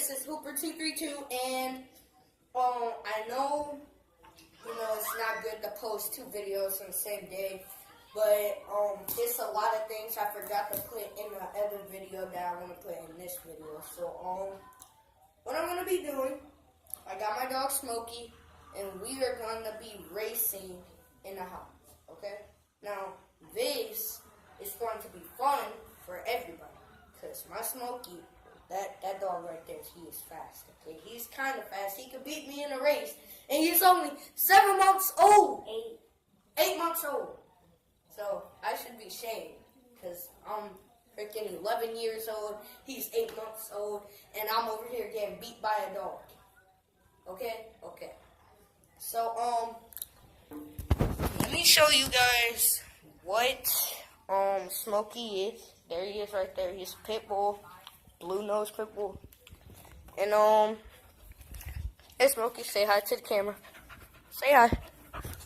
this is Hooper232, and I know, it's not good to post 2 videos on the same day, but it's a lot of things I forgot to put in the other video that I want to put in this video. So, what I'm going to be doing, I got my dog Smokey, and we are going to be racing in the house, okay? Now, this is going to be fun for everybody, because my Smokey, that dog right there, he is fast, okay? He's kind of fast. He could beat me in a race, and he's only 7 months old. 8 months old. So, I should be ashamed, because I'm freaking 11 years old, he's 8 months old, and I'm over here getting beat by a dog. Okay? Okay. So, let me show you guys what, Smokey is. There he is right there. He's a pit bull. Blue nose pit bull. And, hey Smokey, say hi to the camera. Say hi.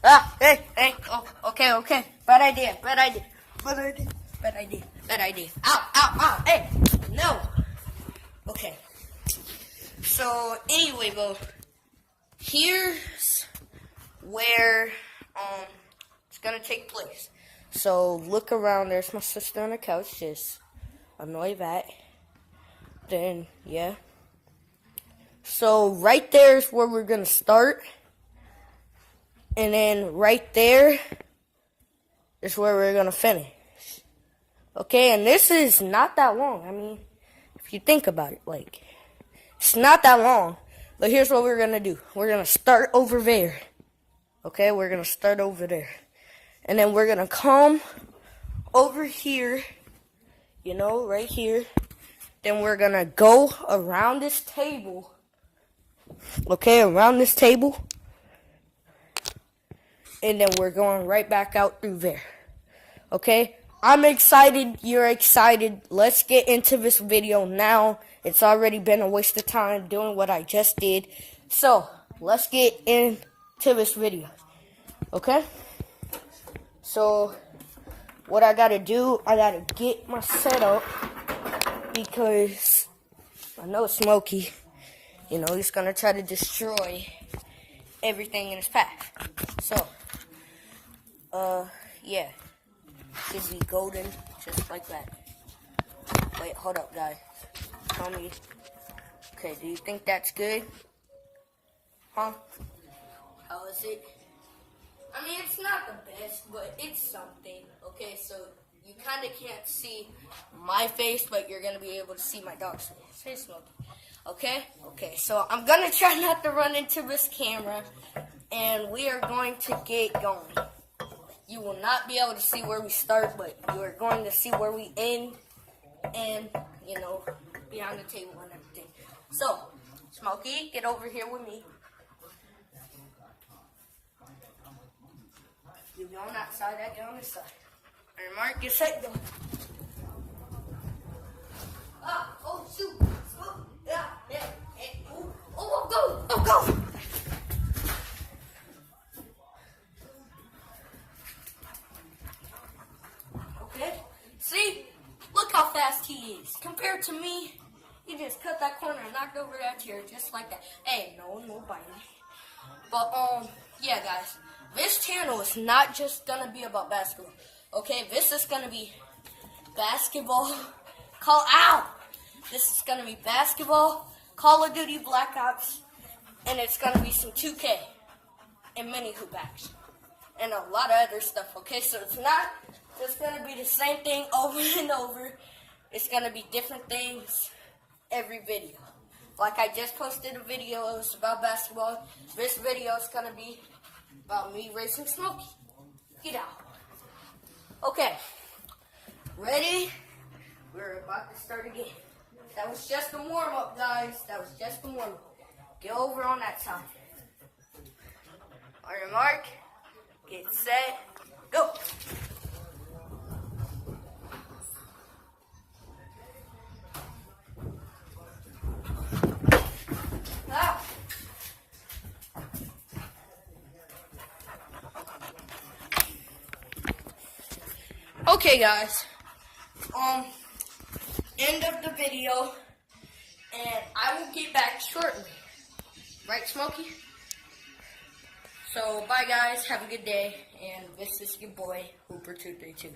Ah, hey. Oh, okay. Bad idea. Ow, hey, no. Okay. So, anyway, bro, here's where, it's gonna take place. So, look around. There's my sister on the couch. Just annoy that. Then, yeah. So, right there is where we're gonna start. And then, right there is where we're gonna finish. Okay, and this is not that long. I mean, if you think about it, like, it's not that long. But here's what we're gonna do. We're gonna start over there. Okay, we're gonna start over there. And then we're gonna come over here, right here. Then we're gonna go around this table. Okay, around this table. And then we're going right back out through there. Okay? I'm excited. You're excited. Let's get into this video now. It's already been a waste of time doing what I just did. So, let's get into this video. Okay? So, what I gotta do, I gotta get my setup. Because I know Smokey, he's gonna try to destroy everything in his path. So, yeah. Should be golden, just like that. Wait, hold up, guys. Tell me. Okay, do you think that's good? Huh? How is it? I mean, it's not the best, but it's something. Okay, so you kind of can't see my face, but you're going to be able to see my dog's face. Hey, Smokey. Okay? Okay, so I'm going to try not to run into this camera, and we are going to get going. You will not be able to see where we start, but you are going to see where we end, and, behind the table and everything. So, Smokey, get over here with me. You go on that side, I get on this side. And Mark, get set, go. Oh, shoot. Yeah. Oh, go. Okay. See? Look how fast he is. Compared to me, he just cut that corner and knocked over that chair just like that. Hey, no biting. But, yeah, guys. This channel is not just gonna be about basketball. Okay, this is gonna be basketball. This is gonna be basketball, Call of Duty Black Ops, and it's gonna be some 2K and mini hoop action and a lot of other stuff. Okay, so it's not just gonna be the same thing over and over. It's gonna be different things every video. Like I just posted a video, it was about basketball. This video is gonna be about me racing Smokey. Get out. Okay. Ready? We're about to start again. That was just a warm-up, guys. That was just a warm-up. Get over on that side. On your mark. Get set. Go. Okay, guys. End of the video, and I will get back shortly. Right, Smokey? So, bye guys, have a good day, and this is your boy, Hooper232.